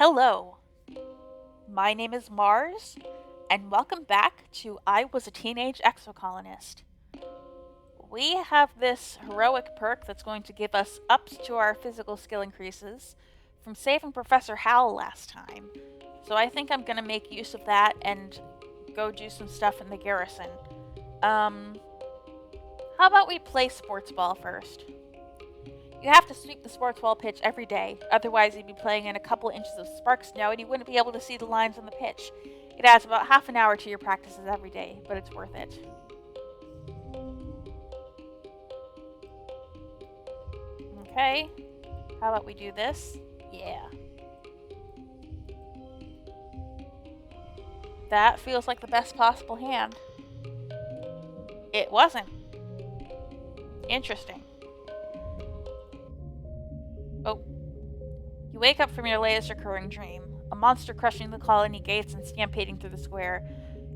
Hello, my name is Mars, and welcome back to I Was a Teenage Exocolonist. We have this heroic perk that's going to give us ups to our physical skill increases from saving Professor Hal last time. So I think I'm going to make use of that and go do some stuff in the garrison. Um, how about we play sports ball first? You have to sweep the sports ball pitch every day, otherwise you'd be playing in a couple inches of spark snow and you wouldn't be able to see the lines on the pitch. It adds about half an hour to your practices every day, but it's worth it. Okay, how about we do this? Yeah. That feels like the best possible hand. It wasn't. Interesting. Oh. You wake up from your latest recurring dream, a monster crushing the colony gates and stampeding through the square.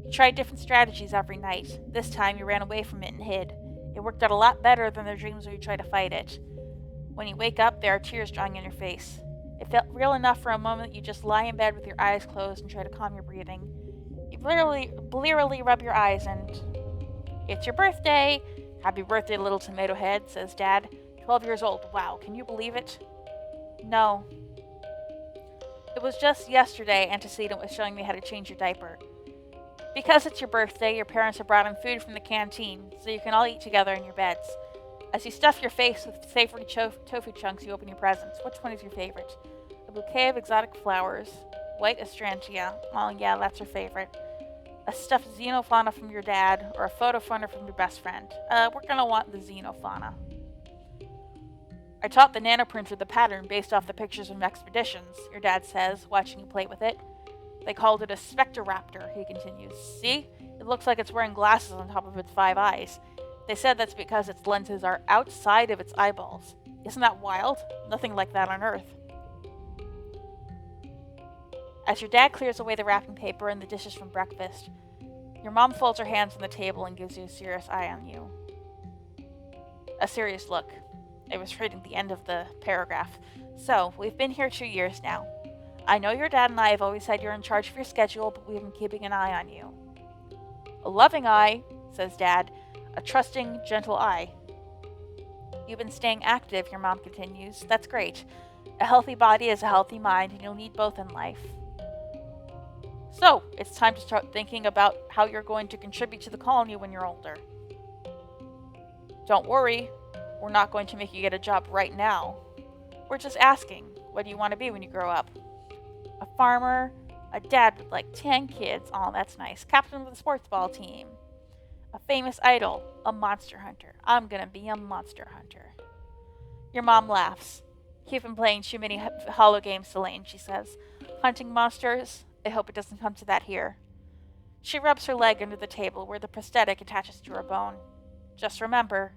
You tried different strategies every night. This time you ran away from it and hid. It worked out a lot better than the dreams where you try to fight it. When you wake up, there are tears drying on your face. It felt real enough for a moment you just lie in bed with your eyes closed and try to calm your breathing. You blearily rub your eyes and... It's your birthday! Happy birthday, little tomato head, says Dad. 12 years old. Wow, can you believe it? No. It was just yesterday Antecedent was showing me how to change your diaper. Because it's your birthday, your parents have brought in food from the canteen, so you can all eat together in your beds. As you stuff your face with savory tofu chunks, you open your presents. Which one is your favorite? A bouquet of exotic flowers. White astrantia. Oh yeah, that's her favorite. A stuffed xenofauna from your dad, or a photofauna from your best friend. We're gonna want the xenofauna. I taught the nanoprinter the pattern based off the pictures from expeditions, your dad says, watching you play with it. They called it a spectroraptor, he continues. See? It looks like it's wearing glasses on top of its 5 eyes. They said that's because its lenses are outside of its eyeballs. Isn't that wild? Nothing like that on Earth. As your dad clears away the wrapping paper and the dishes from breakfast, your mom folds her hands on the table and gives you a serious eye on you. A serious look. I was reading the end of the paragraph. So, we've been here 2 years now. I know your dad and I have always said you're in charge of your schedule, but we've been keeping an eye on you. A loving eye, says Dad. A trusting, gentle eye. You've been staying active, your mom continues. That's great. A healthy body is a healthy mind, and you'll need both in life. So, it's time to start thinking about how you're going to contribute to the colony when you're older. Don't worry, we're not going to make you get a job right now. We're just asking, what do you want to be when you grow up? A farmer, a dad with like 10 kids. Oh, that's nice. Captain of the sports ball team. A famous idol, a monster hunter. I'm gonna be a monster hunter. Your mom laughs. You've been playing too many hollow games, Solane, she says. Hunting monsters? I hope it doesn't come to that here. She rubs her leg under the table where the prosthetic attaches to her bone. Just remember,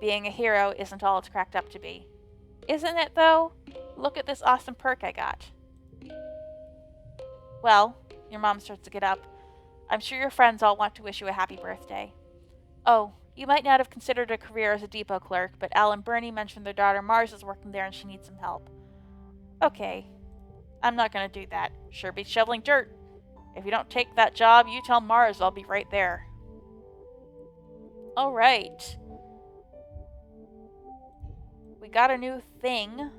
being a hero isn't all it's cracked up to be. Isn't it, though? Look at this awesome perk I got. Well, your mom starts to get up. I'm sure your friends all want to wish you a happy birthday. Oh, you might not have considered a career as a depot clerk, but Al and Bernie mentioned their daughter Mars is working there and she needs some help. Okay, I'm not gonna do that. Sure beats shoveling dirt. If you don't take that job, you tell Mars I'll be right there. Alright. We got a new thing.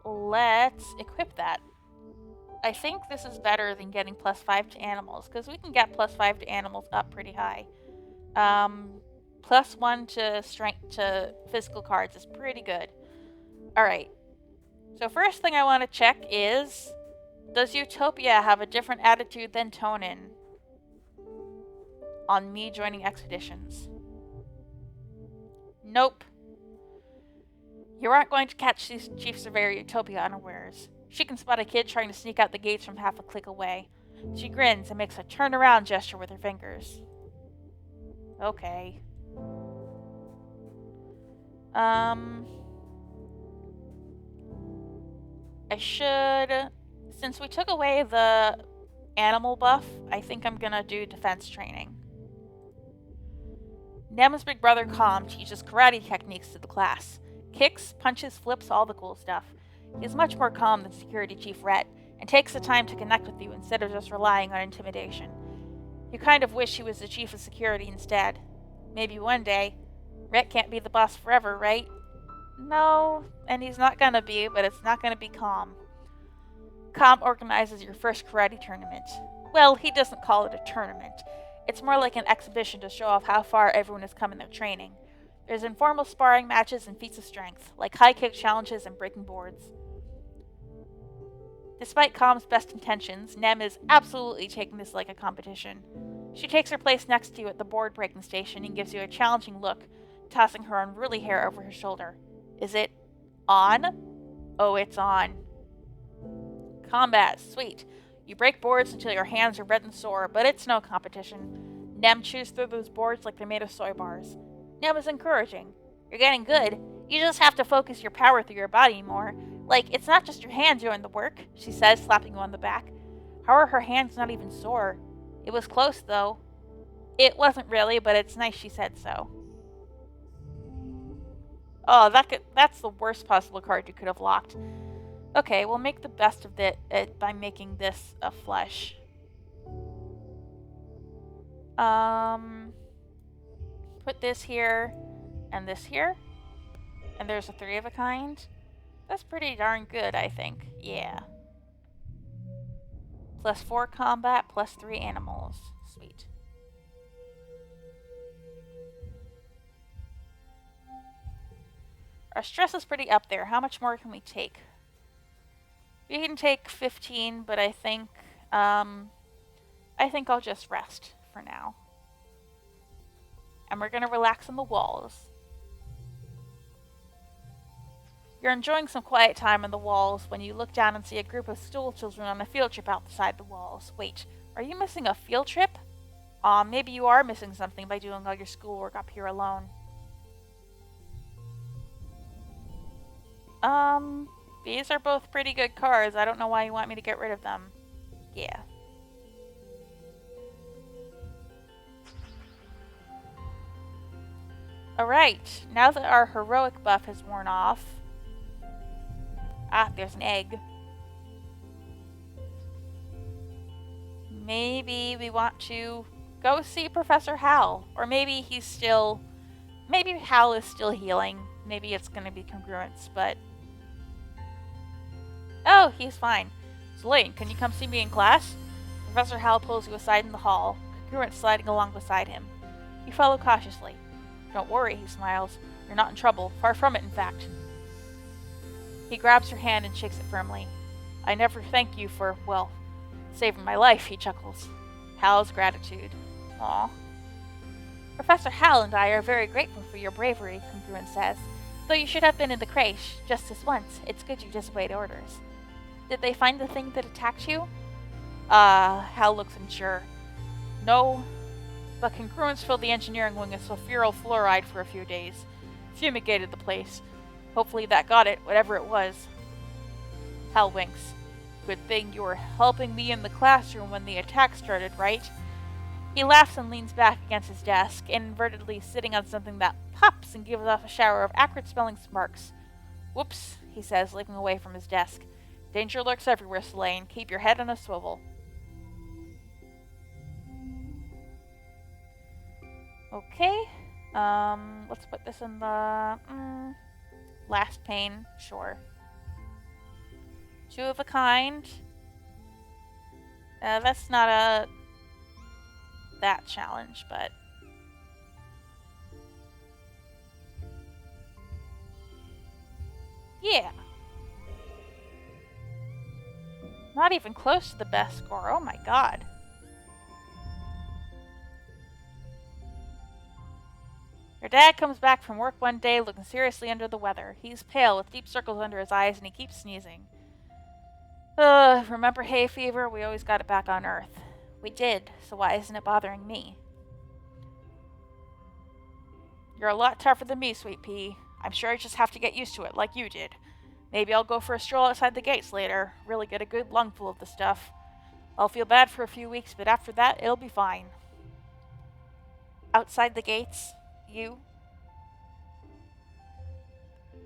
Let's equip that. I think this is better than getting +5 to animals, because we can get +5 to animals up pretty high. +1 to strength to physical cards is pretty good. Alright. So first thing I want to check is, does Utopia have a different attitude than Tonin on me joining expeditions? Nope. You aren't going to catch Chief Surveyor Utopia unawares. She can spot a kid trying to sneak out the gates from half a click away. She grins and makes a turn-around gesture with her fingers. Okay. I should... Since we took away the animal buff, I think I'm gonna do defense training. Nem's big brother Calm teaches karate techniques to the class. Kicks, punches, flips, all the cool stuff. He's much more calm than Security Chief Rhett, and takes the time to connect with you instead of just relying on intimidation. You kind of wish he was the chief of security instead. Maybe one day. Rhett can't be the boss forever, right? No, and he's not gonna be, but it's not gonna be Calm. Calm organizes your first karate tournament. Well, he doesn't call it a tournament. It's more like an exhibition to show off how far everyone has come in their training. There's informal sparring matches and feats of strength, like high kick challenges and breaking boards. Despite Calm's best intentions, Nem is absolutely taking this like a competition. She takes her place next to you at the board breaking station and gives you a challenging look, tossing her unruly hair over her shoulder. Is it on? Oh, it's on. Combat, sweet. You break boards until your hands are red and sore, but it's no competition. Nem chews through those boards like they're made of soy bars. Nem is encouraging. You're getting good. You just have to focus your power through your body more. Like, it's not just your hands doing the work, she says, slapping you on the back. How are her hands not even sore? It was close, though. It wasn't really, but it's nice she said so. Oh, that's the worst possible card you could have locked. Okay, we'll make the best of it by making this a flesh. Put this here, and this here. And there's a 3 of a kind. That's pretty darn good, I think. Yeah. Plus 4 combat, plus 3 animals. Sweet. Our stress is pretty up there. How much more can we take? We can take 15, but I think I'll just rest for now. And we're gonna relax on the walls. You're enjoying some quiet time on the walls when you look down and see a group of school children on a field trip outside the walls. Wait, are you missing a field trip? Maybe you are missing something by doing all your schoolwork up here alone. These are both pretty good cards. I don't know why you want me to get rid of them. Yeah. Alright, now that our heroic buff has worn off... Ah, there's an egg. Maybe we want to go see Professor Hal. Or maybe he's still... Maybe Hal is still healing. Maybe it's going to be congruence, but... Oh, he's fine. Solane, can you come see me in class? Professor Hal pulls you aside in the hall, congruence sliding along beside him. You follow cautiously. Don't worry, he smiles. You're not in trouble. Far from it, in fact. He grabs your hand and shakes it firmly. I never thank you for, well, saving my life, he chuckles. Hal's gratitude. Aw. Professor Hal and I are very grateful for your bravery, congruence says. Though you should have been in the creche, just this once. It's good you disobeyed orders. Did they find the thing that attacked you? Hal looks unsure. No, but congruence filled the engineering wing with sulfuryl fluoride for a few days. Fumigated the place. Hopefully that got it, whatever it was. Hal winks. Good thing you were helping me in the classroom when the attack started, right? He laughs and leans back against his desk, inadvertently sitting on something that pops and gives off a shower of acrid-smelling sparks. Whoops, he says, leaping away from his desk. Danger lurks everywhere, Solane. Keep your head on a swivel. Okay. Let's put this in the... last pane. Sure. 2 of a kind. That's not that challenge, but... Yeah. Not even close to the best score. Oh my god. Your dad comes back from work one day looking seriously under the weather. He's pale with deep circles under his eyes and he keeps sneezing. Remember hay fever? We always got it back on Earth. We did, so why isn't it bothering me? You're a lot tougher than me, Sweet Pea. I'm sure I just have to get used to it, like you did. Maybe I'll go for a stroll outside the gates later, really get a good lungful of the stuff. I'll feel bad for a few weeks, but after that, it'll be fine. Outside the gates? You?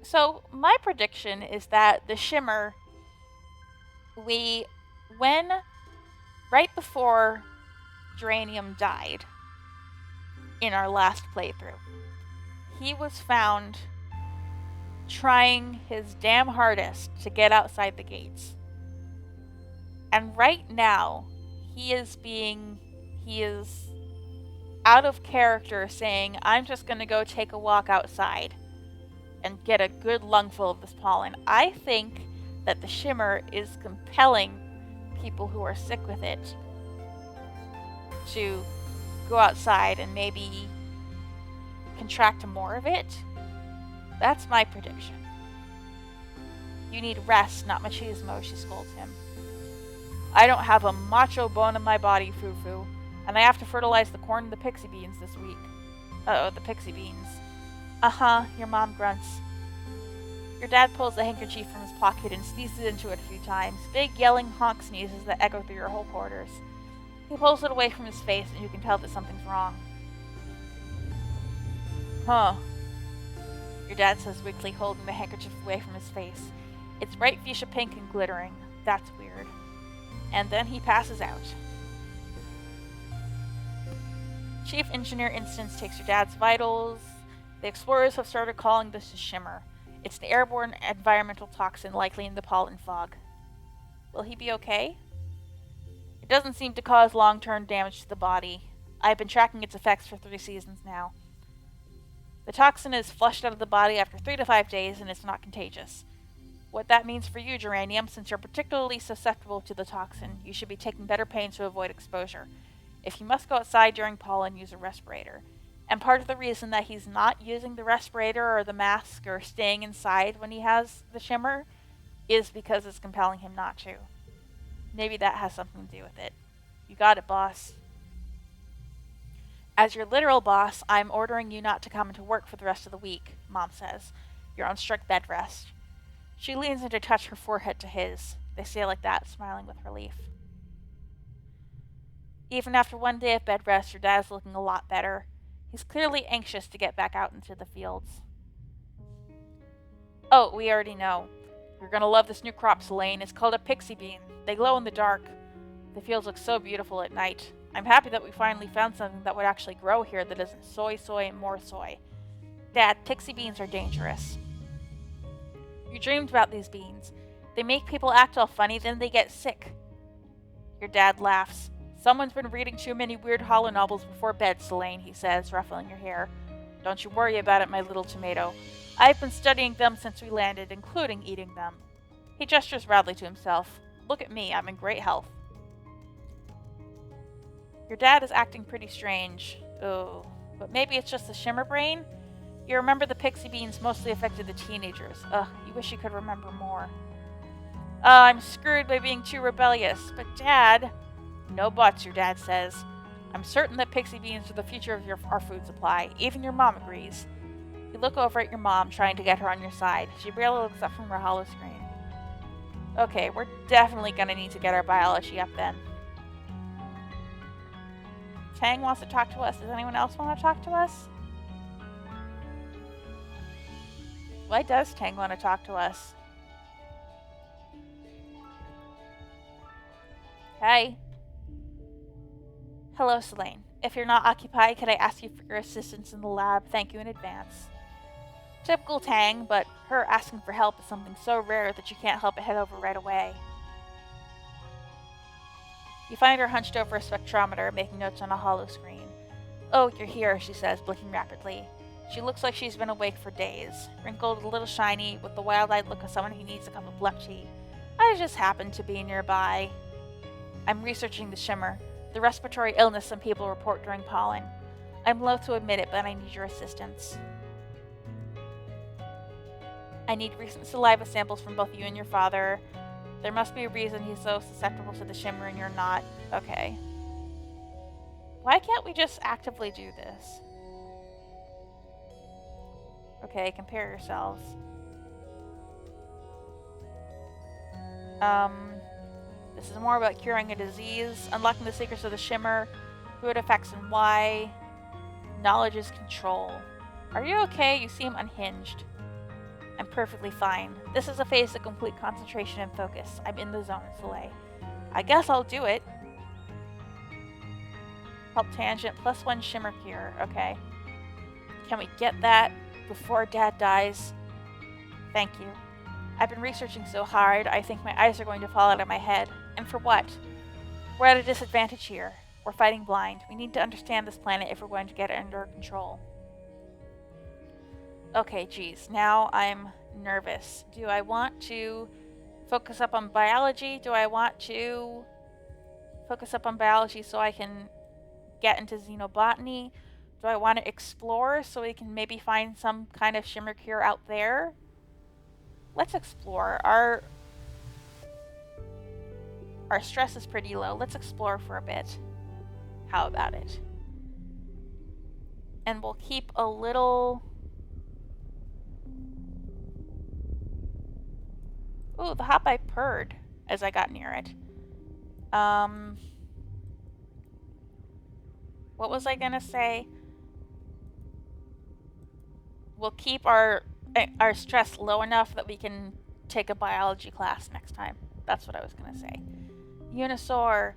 So, my prediction is that the Shimmer, when right before Geranium died in our last playthrough, he was found trying his damn hardest to get outside the gates. And right now, he is out of character saying, I'm just going to go take a walk outside and get a good lungful of this pollen. I think that the Shimmer is compelling people who are sick with it to go outside and maybe contract more of it. That's my prediction. You need rest, not machismo, she scolds him. I don't have a macho bone in my body, Foo-Foo, and I have to fertilize the corn and the pixie beans this week. Uh-oh, the pixie beans. Uh-huh, your mom grunts. Your dad pulls the handkerchief from his pocket and sneezes into it a few times. Big, yelling honk sneezes that echo through your whole quarters. He pulls it away from his face, and you can tell that something's wrong. Huh. Your dad says weakly, holding the handkerchief away from his face. It's bright fuchsia pink and glittering. That's weird. And then he passes out. Chief Engineer Instance takes your dad's vitals. The explorers have started calling this a Shimmer. It's the airborne environmental toxin likely in the pollen fog. Will he be okay? It doesn't seem to cause long-term damage to the body. I've been tracking its effects for 3 seasons now. The toxin is flushed out of the body after 3 to 5 days and it's not contagious. What that means for you, Geranium, since you're particularly susceptible to the toxin, you should be taking better pains to avoid exposure. If you must go outside during pollen, use a respirator. And part of the reason that he's not using the respirator or the mask or staying inside when he has the Shimmer is because it's compelling him not to. Maybe that has something to do with it. You got it, boss. As your literal boss, I'm ordering you not to come into work for the rest of the week, Mom says. You're on strict bed rest. She leans in to touch her forehead to his. They say like that, smiling with relief. Even after 1 day of bed rest, your dad's looking a lot better. He's clearly anxious to get back out into the fields. Oh, we already know. You're gonna love this new crop, Solane. It's called a pixie bean. They glow in the dark. The fields look so beautiful at night. I'm happy that we finally found something that would actually grow here that isn't soy, and more soy. Dad, pixie beans are dangerous. You dreamed about these beans. They make people act all funny, then they get sick. Your dad laughs. Someone's been reading too many weird hollow novels before bed, Solane, he says, ruffling your hair. Don't you worry about it, my little tomato. I've been studying them since we landed, including eating them. He gestures proudly to himself. Look at me, I'm in great health. Your dad is acting pretty strange. Oh, but maybe it's just the Shimmer brain? You remember the pixie beans mostly affected the teenagers. Ugh, you wish you could remember more. I'm screwed by being too rebellious. But Dad... No buts, your dad says. I'm certain that pixie beans are the future of our food supply. Even your mom agrees. You look over at your mom, trying to get her on your side. She barely looks up from her hollow screen. Okay, we're definitely gonna need to get our biology up then. Tang wants to talk to us. Does anyone else want to talk to us? Why does Tang want to talk to us? Hi. Hello, Solane. If you're not occupied, could I ask you for your assistance in the lab? Thank you in advance. Typical Tang, but her asking for help is something so rare that you can't help but head over right away. You find her hunched over a spectrometer, making notes on a hollow screen. Oh, you're here, she says, blinking rapidly. She looks like she's been awake for days, wrinkled, a little shiny, with the wild-eyed look of someone who needs a cup of black tea. I just happened to be nearby. I'm researching the Shimmer, the respiratory illness some people report during pollen. I'm loath to admit it, but I need your assistance. I need recent saliva samples from both you and your father. There must be a reason he's so susceptible to the Shimmer and you're not. Okay. Why can't we just actively do this? Okay, compare yourselves. This is more about curing a disease, unlocking the secrets of the Shimmer, who it affects and why. Knowledge is control. Are you okay? You seem unhinged. I'm perfectly fine. This is a phase of complete concentration and focus. I'm in the zone, Solane. I guess I'll do it. Help tangent, +1 Shimmer cure. Okay. Can we get that before Dad dies? Thank you. I've been researching so hard, I think my eyes are going to fall out of my head. And for what? We're at a disadvantage here. We're fighting blind. We need to understand this planet if we're going to get it under control. Okay, geez. Now I'm nervous. Do I want to focus up on biology? Do I want to focus up on biology so I can get into xenobotany? Do I want to explore so we can maybe find some kind of shimmer cure out there? Let's explore. Our stress is pretty low. Let's explore for a bit. How about it? And we'll keep a little... Ooh, the hop I purred as I got near it. What was I gonna say? We'll keep our stress low enough that we can take a biology class next time. That's what I was gonna say. Unisaur.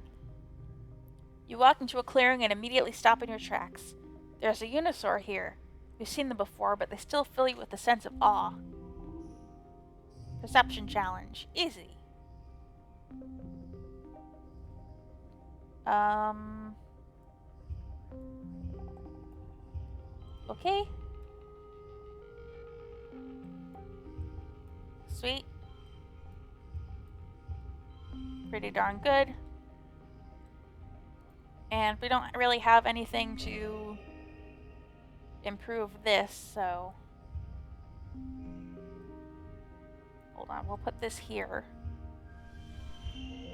You walk into a clearing and immediately stop in your tracks. There's a Unisaur here. You've seen them before, but they still fill you with a sense of awe. Perception challenge. Easy. Okay. Sweet. Pretty darn good. And we don't really have anything to improve this, so... Hold on, we'll put this here.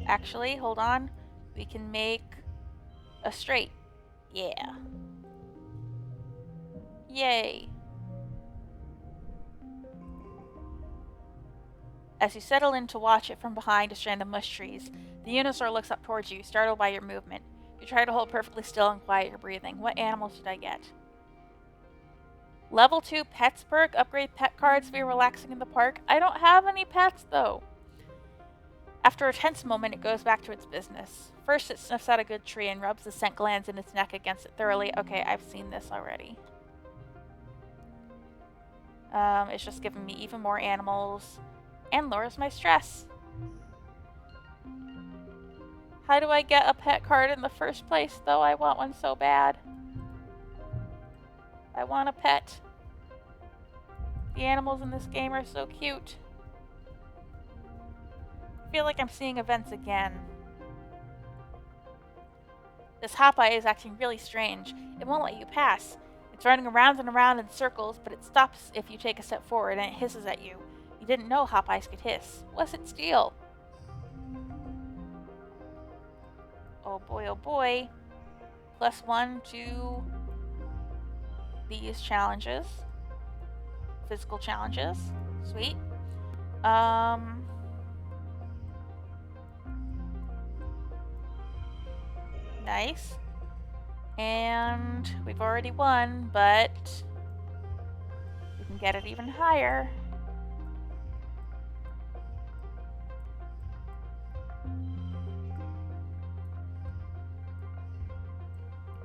Actually, hold on. We can make a straight. Yeah. Yay. As you settle in to watch it from behind a strand of mush trees, the Unisaur looks up towards you, startled by your movement. You try to hold perfectly still and quiet your breathing. What animals should I get? Level 2 Pets perk. Upgrade pet cards via relaxing in the park. I don't have any pets, though. After a tense moment, it goes back to its business. First, it sniffs out a good tree and rubs the scent glands in its neck against it thoroughly. Okay, I've seen this already. It's just giving me even more animals and lowers my stress. How do I get a pet card in the first place, though? I want one so bad. I want a pet. The animals in this game are so cute. I feel like I'm seeing events again. This Hopeye is acting really strange. It won't let you pass. It's running around and around in circles, but it stops if you take a step forward and it hisses at you. You didn't know Hopeyes could hiss. What's it steal? Oh boy. +1 to these challenges. Physical challenges. Sweet. Nice. And we've already won, but we can get it even higher.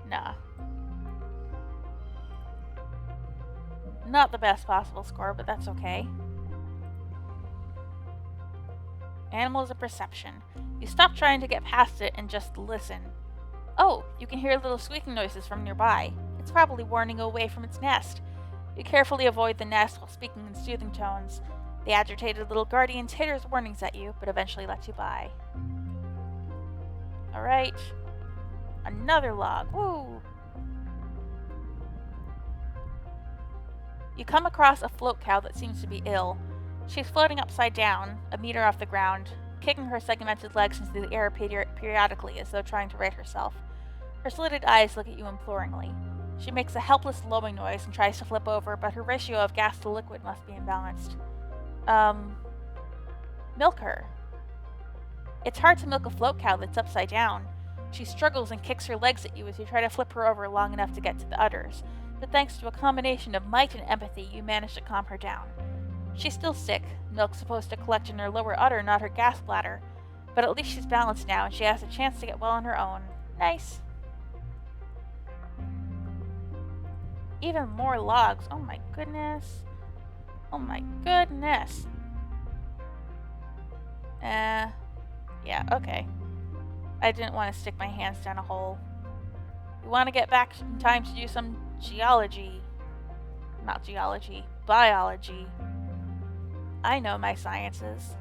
Nah. Not the best possible score, but that's okay. Animals of perception. You stop trying to get past it and just listen. Oh, you can hear little squeaking noises from nearby. It's probably warning you away from its nest. You carefully avoid the nest while speaking in soothing tones. The agitated little guardian titters warnings at you, but eventually lets you by. Alright. Another log. Woo! You come across a float cow that seems to be ill. She's floating upside down, a meter off the ground, kicking her segmented legs into the air periodically as though trying to right herself. Her slitted eyes look at you imploringly. She makes a helpless lowing noise and tries to flip over, but her ratio of gas to liquid must be imbalanced. Milk her. It's hard to milk a float cow that's upside down. She struggles and kicks her legs at you as you try to flip her over long enough to get to the udders, but thanks to a combination of might and empathy, you manage to calm her down. She's still sick. Milk's supposed to collect in her lower udder, not her gas bladder. But at least she's balanced now, and she has a chance to get well on her own. Nice. Even more logs. Oh my goodness. Oh my goodness. Yeah, okay. I didn't want to stick my hands down a hole. We want to get back in time to do some geology. Not geology, biology. I know my sciences.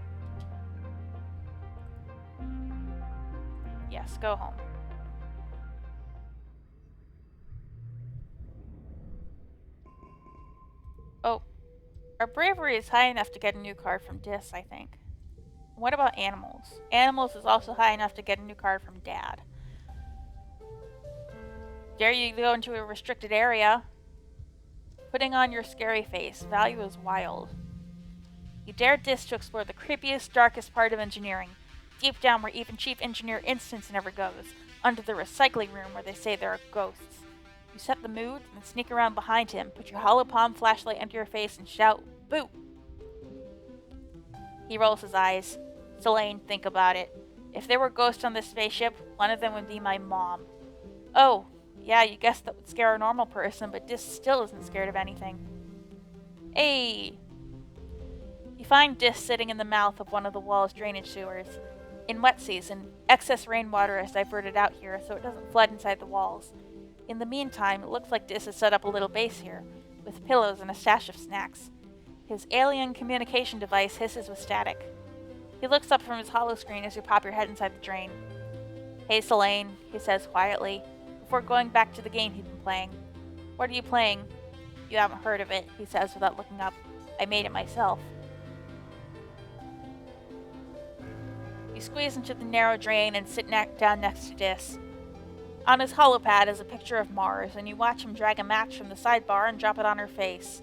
Yes, go home. Oh, our bravery is high enough to get a new card from Dis, I think. What about animals? Animals is also high enough to get a new card from Dad. Dare you go into a restricted area? Putting on your scary face. Value is wild. You dare Dis to explore the creepiest, darkest part of engineering. Deep down where even Chief Engineer Instance never goes. Under the recycling room where they say there are ghosts. You set the mood and sneak around behind him, put your hollow palm flashlight under your face and shout, "Boo!" He rolls his eyes. Solane, think about it. If there were ghosts on this spaceship, one of them would be my mom. Oh, yeah, you guessed that would scare a normal person, but Dis still isn't scared of anything. Hey! You find Dis sitting in the mouth of one of the wall's drainage sewers. In wet season, excess rainwater is diverted out here so it doesn't flood inside the walls. In the meantime, it looks like Dis has set up a little base here, with pillows and a stash of snacks. His alien communication device hisses with static. He looks up from his holoscreen as you pop your head inside the drain. Hey, Solane, he says quietly, before going back to the game he'd been playing. What are you playing? You haven't heard of it, he says without looking up. I made it myself. You squeeze into the narrow drain and sit down next to Dis. On his holopad is a picture of Mars, and you watch him drag a match from the sidebar and drop it on her face.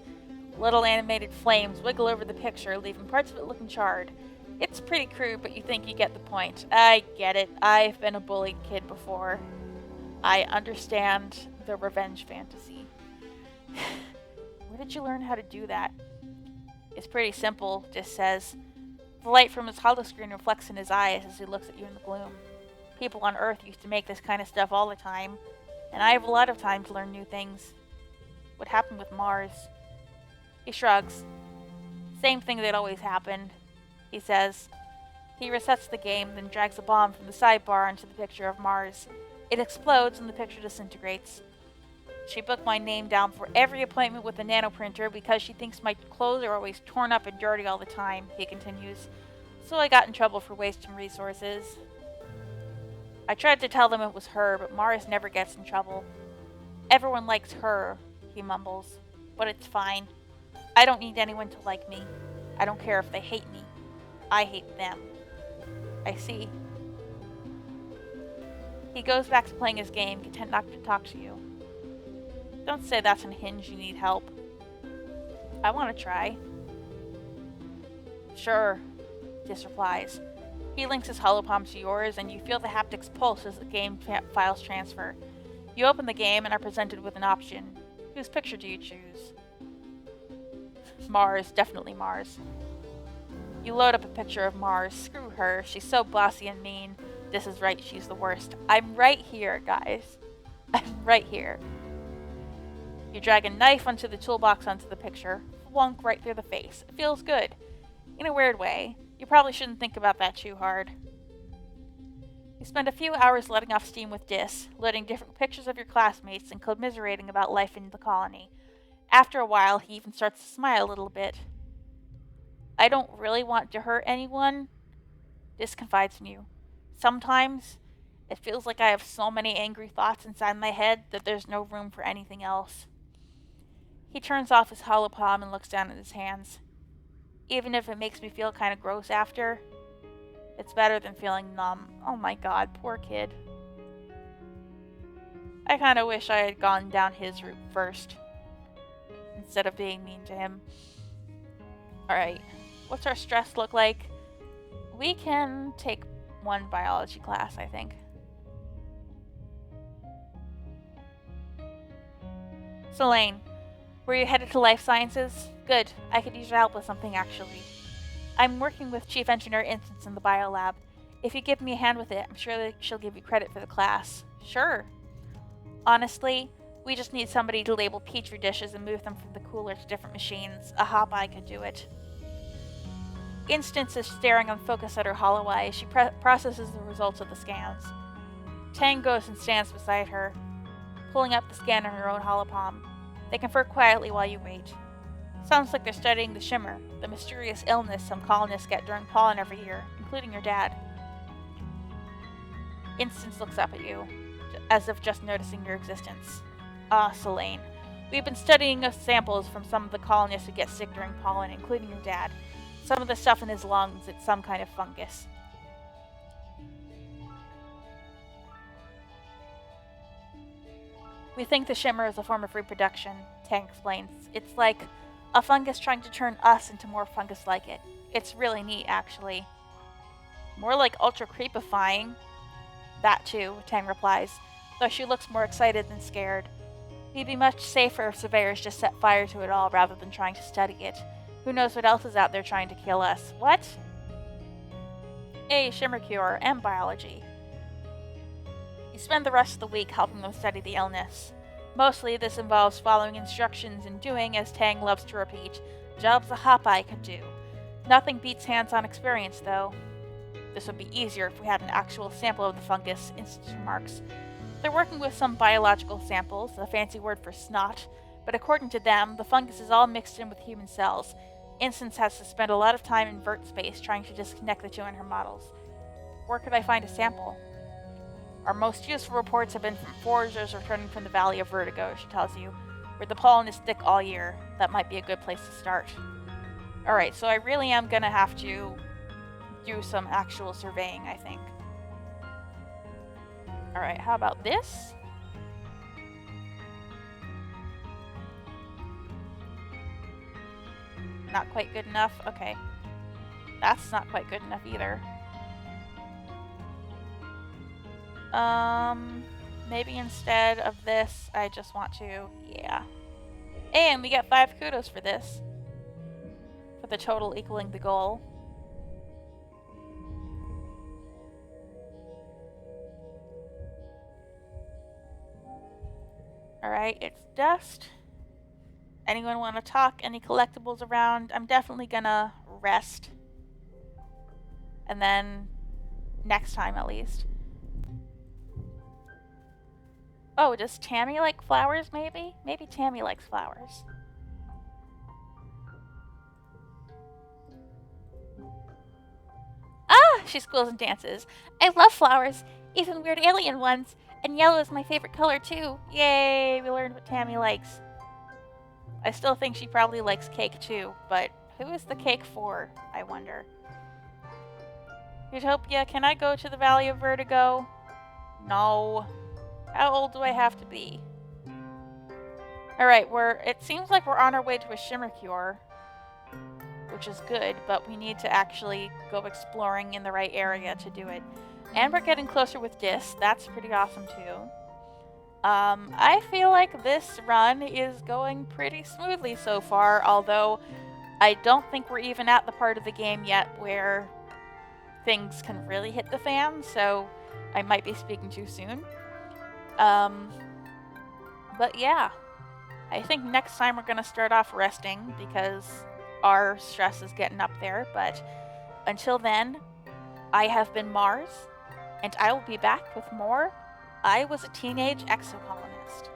Little animated flames wiggle over the picture, leaving parts of it looking charred. It's pretty crude, but you think you get the point. I get it. I've been a bullied kid before. I understand the revenge fantasy. Where did you learn how to do that? It's pretty simple, Dis says. The light from his holoscreen reflects in his eyes as he looks at you in the gloom. People on Earth used to make this kind of stuff all the time, and I have a lot of time to learn new things. What happened with Mars? He shrugs. Same thing that always happened, he says. He resets the game, then drags a bomb from the sidebar onto the picture of Mars. It explodes and the picture disintegrates. She booked my name down for every appointment with the nanoprinter because she thinks my clothes are always torn up and dirty all the time, he continues. So I got in trouble for wasting resources. I tried to tell them it was her, but Mars never gets in trouble. Everyone likes her, he mumbles. But it's fine. I don't need anyone to like me. I don't care if they hate me. I hate them. I see. He goes back to playing his game, content not to talk to you. Don't say that's unhinged you need help. I want to try. Sure, Dis replies. He links his holopalm to yours, and you feel the haptics pulse as the game files transfer. You open the game and are presented with an option. Whose picture do you choose? Mars, definitely Mars. You load up a picture of Mars. Screw her, she's so bossy and mean. Dis is right, she's the worst. I'm right here, guys. I'm right here. You drag a knife onto the toolbox onto the picture. Flunk right through the face. It feels good. In a weird way. You probably shouldn't think about that too hard. You spend a few hours letting off steam with Dis, loading different pictures of your classmates and commiserating about life in the colony. After a while, he even starts to smile a little bit. I don't really want to hurt anyone, Dis confides in you. Sometimes, it feels like I have so many angry thoughts inside my head that there's no room for anything else. He turns off his holopalm and looks down at his hands. Even if it makes me feel kind of gross after, it's better than feeling numb. Oh my god, poor kid. I kind of wish I had gone down his route first, instead of being mean to him. Alright, what's our stress look like? We can take one biology class, I think. Solane, Were you headed to life sciences? Good. I could use your help with something, actually. I'm working with Chief Engineer Instance in the biolab. If you give me a hand with it, I'm sure that she'll give you credit for the class. Sure. Honestly, we just need somebody to label petri dishes and move them from the cooler to different machines. A hop eye could do it. Instance is staring unfocused at her hollow eye as she processes the results of the scans. Tang goes and stands beside her, pulling up the scan in her own hollow palm. They confer quietly while you wait. Sounds like they're studying the Shimmer, the mysterious illness some colonists get during pollen every year, including your dad. Instance looks up at you, as if just noticing your existence. Ah, Solane. We've been studying samples from some of the colonists who get sick during pollen, including your dad. Some of the stuff in his lungs, it's some kind of fungus. We think the Shimmer is a form of reproduction, Tang explains. It's like a fungus trying to turn us into more fungus like it. It's really neat, actually. More like ultra-creepifying. That too, Tang replies, though she looks more excited than scared. We'd be much safer if surveyors just set fire to it all rather than trying to study it. Who knows what else is out there trying to kill us? What? A Shimmer cure and biology. You spend the rest of the week helping them study the illness. Mostly, this involves following instructions and doing, as Tang loves to repeat, jobs a hop eye could do. Nothing beats hands-on experience, though. This would be easier if we had an actual sample of the fungus, Instance remarks. They're working with some biological samples, a fancy word for snot, but according to them, the fungus is all mixed in with human cells. Instance has to spend a lot of time in vert space trying to disconnect the two in her models. Where could I find a sample? Our most useful reports have been from foragers returning from the Valley of Vertigo, she tells you, where the pollen is thick all year. That might be a good place to start. Alright, so I really am gonna have to do some actual surveying, I think. Alright, how about this? Not quite good enough? Okay. That's not quite good enough either. Maybe instead of this, I just want to, yeah. And we get 5 kudos for this. For the total equaling the goal. Alright, it's dust. Anyone want to talk? Any collectibles around? I'm definitely gonna rest. And then, next time at least. Oh, does Tammy like flowers, maybe? Maybe Tammy likes flowers. Ah! She squeals and dances. I love flowers, even weird alien ones. And yellow is my favorite color, too. Yay! We learned what Tammy likes. I still think she probably likes cake, too. But who is the cake for, I wonder? Utopia, can I go to the Valley of Vertigo? No. How old do I have to be? Alright, it seems like we're on our way to a Shimmer cure, which is good, but we need to actually go exploring in the right area to do it. And we're getting closer with Dis. That's pretty awesome, too. I feel like this run is going pretty smoothly so far, although I don't think we're even at the part of the game yet where things can really hit the fan, so I might be speaking too soon. But yeah, I think next time we're going to start off resting because our stress is getting up there, but until then, I have been Mars, and I will be back with more I Was a Teenage Exocolonist.